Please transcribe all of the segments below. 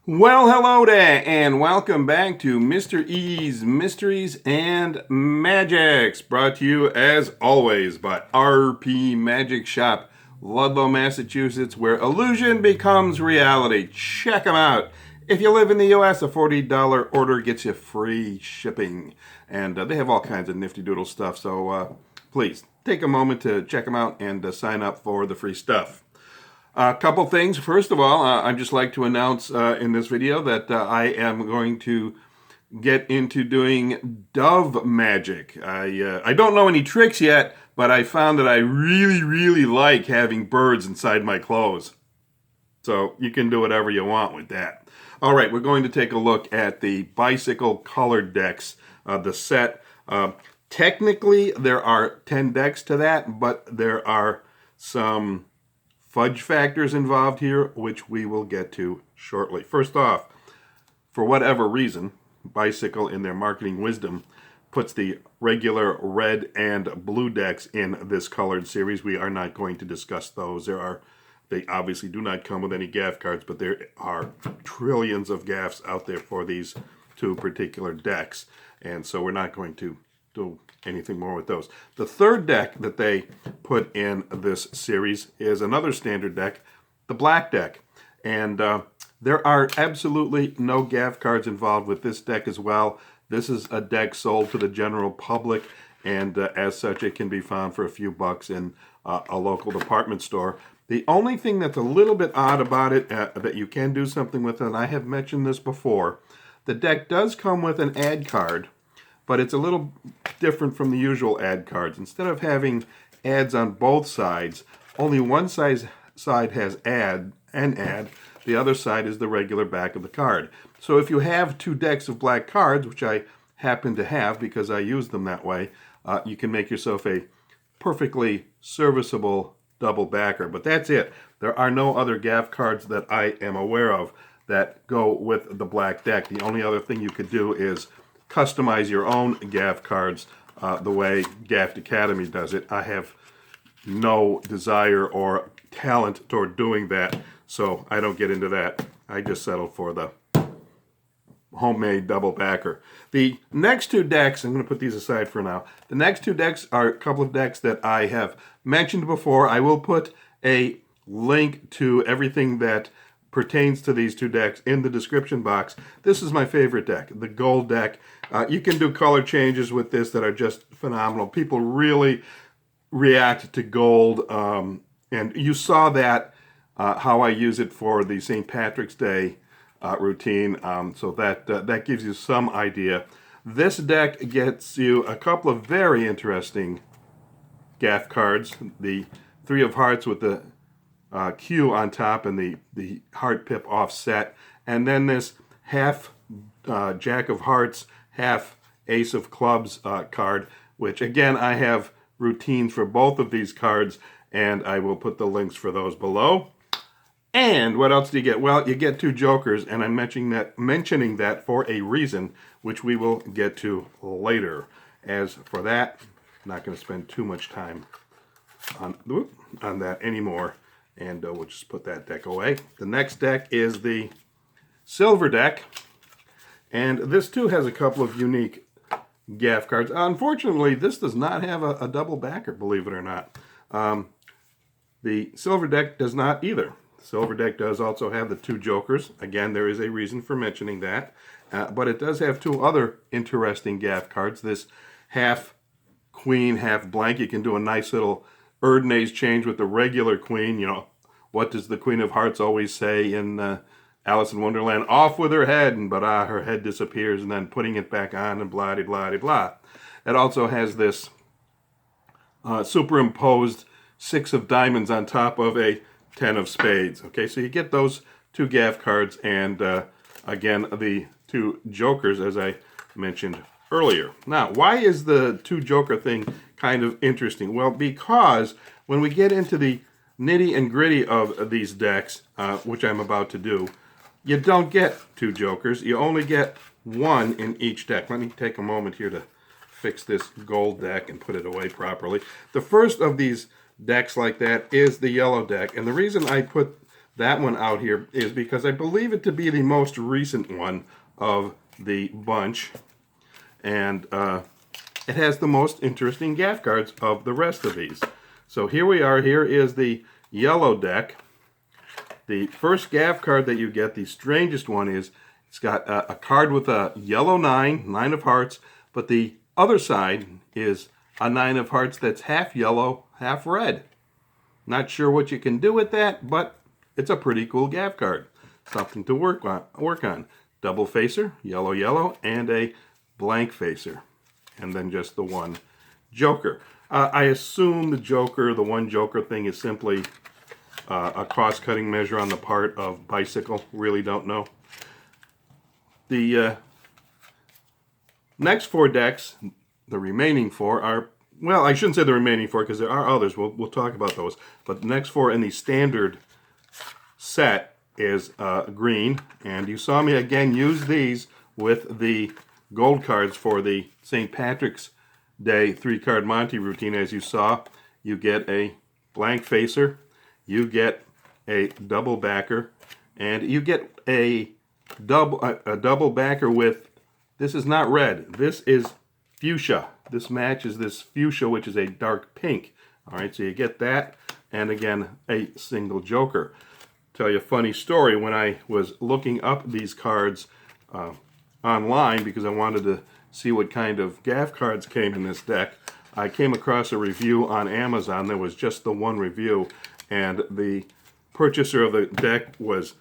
Well, hello there, and welcome back to Mr. E's Mysteries and Magics, brought to you as always by RP Magic Shop, Ludlow, Massachusetts, where illusion becomes reality. Check them out. If you live in the U.S., a $40 order gets you free shipping, and they have all kinds of nifty doodle stuff, so please take a moment to check them out and sign up for the free stuff. A couple things. First of all, I'd just like to announce in this video that I am going to get into doing dove magic. I don't know any tricks yet, but I found that I really like having birds inside my clothes. So you can do whatever you want with that. All right, we're going to take a look at the bicycle colored decks, the set. Technically, there are 10 decks to that, but there are some fudge factors involved here, which we will get to shortly. First off, for whatever reason, Bicycle, in their marketing wisdom, puts the regular red and blue decks in this colored series. We are not going to discuss those. They obviously do not come with any gaff cards, but there are trillions of gaffs out there for these two particular decks, and so we're not going to do anything more with those. The third deck that they put in this series is another standard deck, the black deck. And there are absolutely no gaff cards involved with this deck as well. This is a deck sold to the general public, and as such, it can be found for a few bucks in a local department store. The only thing that's a little bit odd about it, that you can do something with, and I have mentioned this before, the deck does come with an ad card, but it's a little different from the usual ad cards. Instead of having ads on both sides, only one side has an ad, the other side is the regular back of the card. So if you have two decks of black cards, which I happen to have because I use them that way, you can make yourself a perfectly serviceable double backer. But that's it. There are no other gaff cards that I am aware of that go with the black deck. The only other thing you could do is customize your own gaff cards the way Gaffed Academy does it. I have no desire or talent toward doing that, so I don't get into that. I just settle for the homemade double backer. The next two decks, I'm going to put these aside for now. The next two decks are a couple of decks that I have mentioned before. I will put a link to everything that pertains to these two decks in the description box. This is my favorite deck, the gold deck. You can do color changes with this that are just phenomenal. People really react to gold, and you saw that how I use it for the St. Patrick's Day routine, so that gives you some idea. This deck gets you a couple of very interesting gaff cards. The Three of Hearts with the Q on top and the heart pip offset, and then this half Jack of Hearts, half Ace of Clubs card, which again I have routines for both of these cards, and I will put the links for those below. And what else do you get? Well, you get two jokers, and I'm mentioning that for a reason, which we will get to later. As for that, I'm not going to spend too much time on that anymore. And we'll just put that deck away. The next deck is the silver deck. And this too has a couple of unique gaff cards. Unfortunately, this does not have a double backer, believe it or not. The silver deck does not either. The silver deck does also have the two jokers. Again, there is a reason for mentioning that. But it does have two other interesting gaff cards. This half queen, half blank. You can do a nice little Erdnase change with the regular queen. You know, what does the Queen of Hearts always say in Alice in Wonderland? Off with her head, and but her head disappears, and then putting it back on, and blah, blah, blah, blah. It also has this superimposed 6 of diamonds on top of a 10 of spades. Okay, so you get those two gaff cards, and again, the two jokers, as I mentioned earlier. Now, why is the two joker thing kind of interesting? Well, because when we get into the nitty and gritty of these decks, which I'm about to do, you don't get two jokers. You only get one in each deck. Let me take a moment here to fix this gold deck and put it away properly. The first of these decks like that is the yellow deck, and the reason I put that one out here is because I believe it to be the most recent one of the bunch. And it has the most interesting gaff cards of the rest of these. So here we are. Here is the yellow deck. The first gaff card that you get, the strangest one, is it's got a card with a yellow 9 of hearts, but the other side is a 9 of hearts that's half yellow, half red. Not sure what you can do with that, but it's a pretty cool gaff card. Something to work on. Double facer, yellow, yellow, and a blank facer. And then just the one joker. I assume the joker, the one joker thing is simply a cost-cutting measure on the part of Bicycle. Really don't know. The next 4 decks, the remaining 4 are, well, I shouldn't say the remaining 4 because there are others. We'll talk about those. But the next 4 in the standard set is green. And you saw me again use these with the gold cards for the St. Patrick's Day 3-card Monty routine. As you saw, you get a blank facer, you get a double backer, and you get a double backer with, this is not red, this is fuchsia. This matches this fuchsia, which is a dark pink. All right, so you get that, and again, a single joker. Tell you a funny story. When I was looking up these cards online, because I wanted to see what kind of gaff cards came in this deck, I came across a review on Amazon. There was just the one review, and the purchaser of the deck was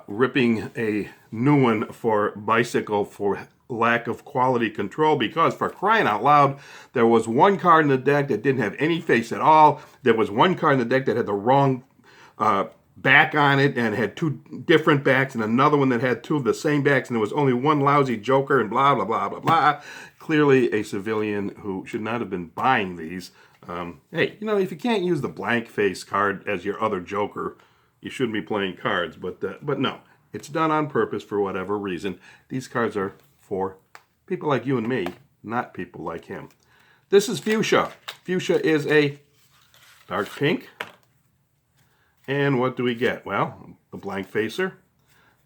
ripping a new one for Bicycle for lack of quality control, because, for crying out loud, there was one card in the deck that didn't have any face at all. There was one card in the deck that had the wrong back on it and had 2 different backs, and another one that had 2 of the same backs, and there was only one lousy joker, and blah, blah, blah, blah, blah. Clearly a civilian who should not have been buying these. Hey, you know, if you can't use the blank face card as your other joker, you shouldn't be playing cards. But no, it's done on purpose for whatever reason. These cards are for people like you and me, not people like him. This is fuchsia. Fuchsia is a dark pink. And what do we get? Well, the blank facer.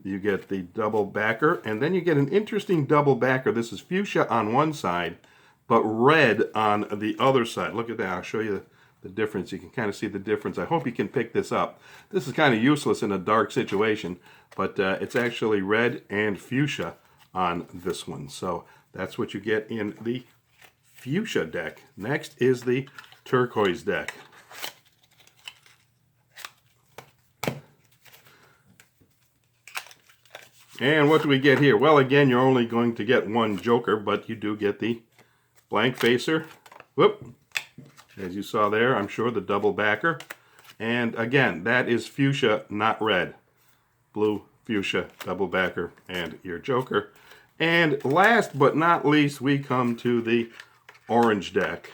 You get the double backer, and then you get an interesting double backer. This is fuchsia on one side, but red on the other side. Look at that. I'll show you the difference. You can kind of see the difference. I hope you can pick this up. This is kind of useless in a dark situation, but it's actually red and fuchsia on this one. So that's what you get in the fuchsia deck. Next is the turquoise deck. And what do we get here? Well, again, you're only going to get one joker, but you do get the blank facer. Whoop. As you saw there, I'm sure, the double backer. And again, that is fuchsia, not red. Blue, fuchsia, double backer, and your joker. And last but not least, we come to the orange deck.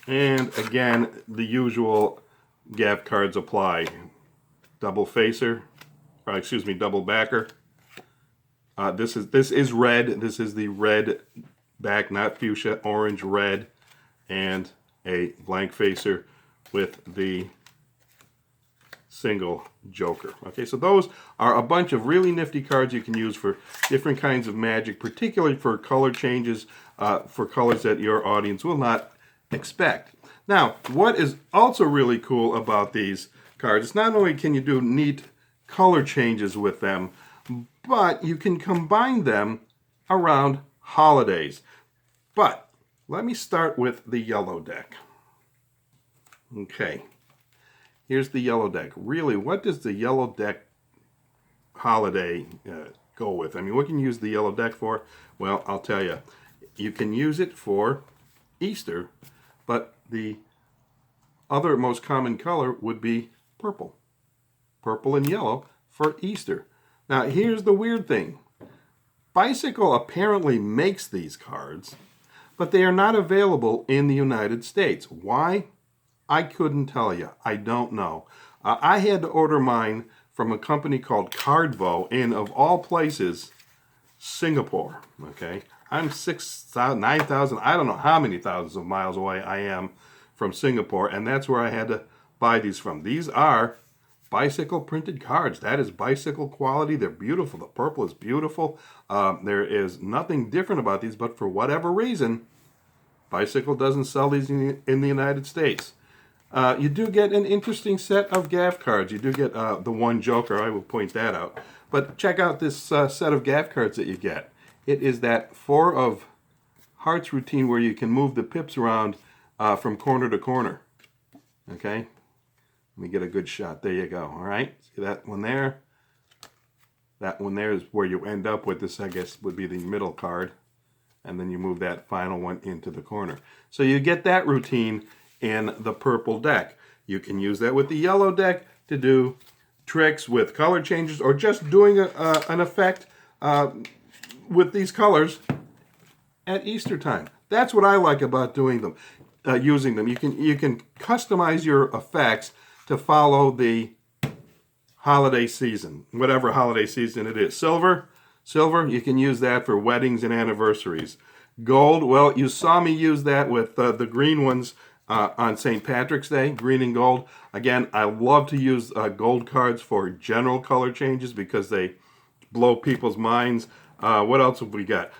And again, the usual gaff cards apply. Double facer, or excuse me, double backer. This is red. This is the red back, not fuchsia, orange, red, and a blank facer with the single joker. Okay, so those are a bunch of really nifty cards you can use for different kinds of magic, particularly for color changes, for colors that your audience will not expect. Now, what is also really cool about these cards is not only can you do neat color changes with them, but you can combine them around holidays. But let me start with the yellow deck. Okay, here's the yellow deck. Really, what does the yellow deck holiday go with? I mean, what can you use the yellow deck for? Well, I'll tell you. You can use it for Easter, but the other most common color would be purple. Purple and yellow for Easter. Now, here's the weird thing. Bicycle apparently makes these cards, but they are not available in the United States. Why? I couldn't tell you. I don't know. I had to order mine from a company called Cardvo in, of all places, Singapore. Okay, I'm 6,000, 9,000, I don't know how many thousands of miles away I am from Singapore, and that's where I had to buy these from. These are bicycle printed cards. That is bicycle quality. They're beautiful. The purple is beautiful. There is nothing different about these, but for whatever reason, Bicycle doesn't sell these in the United States. You do get an interesting set of gaff cards. You do get the one Joker. I will point that out. But check out this set of gaff cards that you get. It is that 4 of Hearts routine where you can move the pips around from corner to corner. Okay? Let me get a good shot. There you go. All right? See that one there? That one there is where you end up with this, I guess, would be the middle card. And then you move that final one into the corner. So you get that routine in the purple deck. You can use that with the yellow deck to do tricks with color changes or just doing an effect with these colors at Easter time. That's what I like about doing them, using them. You can customize your effects to follow the holiday season, whatever holiday season it is. Silver, you can use that for weddings and anniversaries. Gold, well, you saw me use that with the green ones on St. Patrick's Day, green and gold. Again, I love to use gold cards for general color changes because they blow people's minds. What else have we got?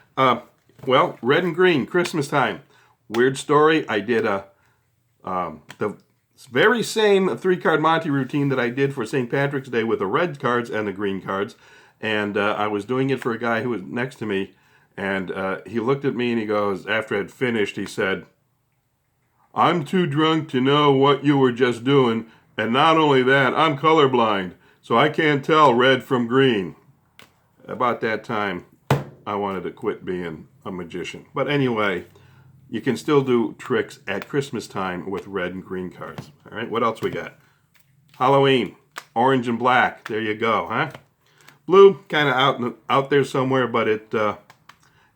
Well, red and green, Christmas time. Weird story, I did the very same 3-card Monty routine that I did for St. Patrick's Day with the red cards and the green cards. And I was doing it for a guy who was next to me. And he looked at me and he goes, after I had finished, he said, "I'm too drunk to know what you were just doing. And not only that, I'm colorblind. So I can't tell red from green." About that time, I wanted to quit being a magician. But anyway, you can still do tricks at Christmas time with red and green cards. All right, what else we got? Halloween, orange and black. There you go, huh? Blue, kind of out there somewhere, but it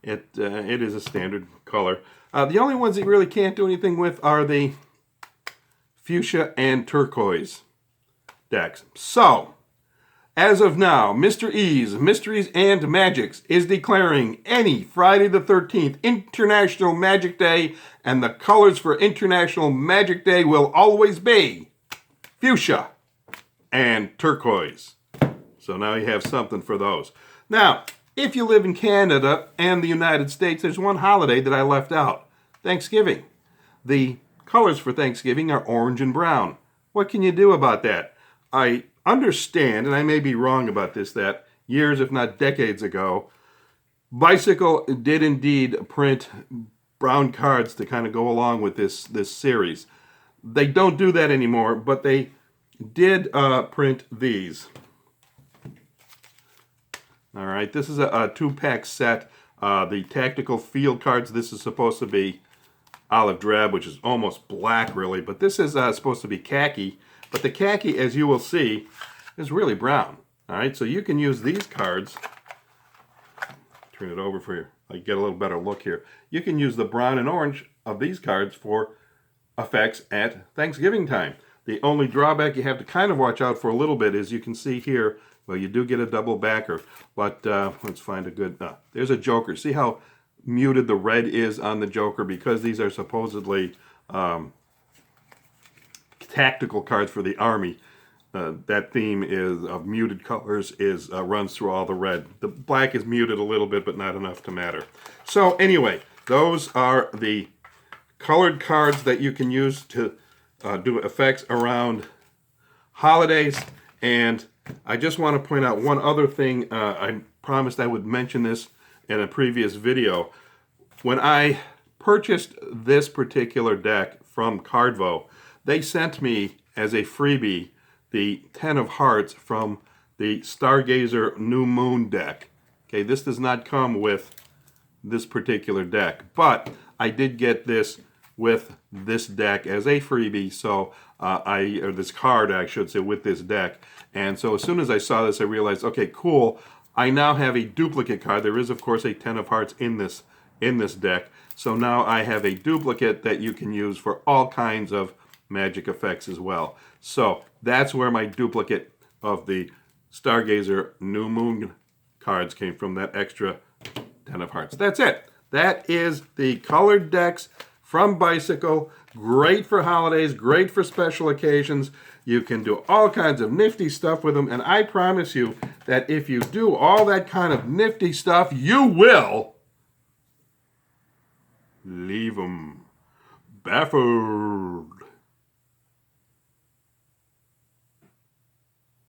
is a standard color. The only ones that you really can't do anything with are the Fuchsia and Turquoise decks. So, as of now, Mr. E's Mysteries and Magics is declaring any Friday the 13th International Magic Day, and the colors for International Magic Day will always be Fuchsia and Turquoise. So now you have something for those. Now, if you live in Canada and the United States, there's one holiday that I left out. Thanksgiving. The colors for Thanksgiving are orange and brown. What can you do about that? I understand, and I may be wrong about this, that years, if not decades ago, Bicycle did indeed print brown cards to kind of go along with this series. They don't do that anymore, but they did print these. All right, this is a 2-pack set. The tactical field cards, this is supposed to be olive drab, which is almost black, really. But this is supposed to be khaki. But the khaki, as you will see, is really brown. All right, so you can use these cards. Turn it over for you. I get a little better look here. You can use the brown and orange of these cards for effects at Thanksgiving time. The only drawback you have to kind of watch out for a little bit is you can see here, well, you do get a double backer, but let's find a good, there's a Joker. See how muted the red is on the Joker because these are supposedly tactical cards for the Army. That theme is of muted colors runs through all the red. The black is muted a little bit, but not enough to matter. So anyway, those are the colored cards that you can use to do effects around holidays. And I just want to point out one other thing. I promised I would mention this in a previous video. When I purchased this particular deck from Cardvo, they sent me as a freebie the 10 of Hearts from the Stargazer New Moon deck. Okay, this does not come with this particular deck, but I did get this with this deck as a freebie, so or this card, I should say, with this deck. And so as soon as I saw this, I realized, okay, cool, I now have a duplicate card. There is, of course, a 10 of Hearts in this deck. So now I have a duplicate that you can use for all kinds of magic effects as well. So that's where my duplicate of the Stargazer New Moon cards came from, that extra 10 of Hearts. That's it. That is the colored decks from Bicycle. Great for holidays, great for special occasions. You can do all kinds of nifty stuff with them, and I promise you that if you do all that kind of nifty stuff, you will leave them baffled.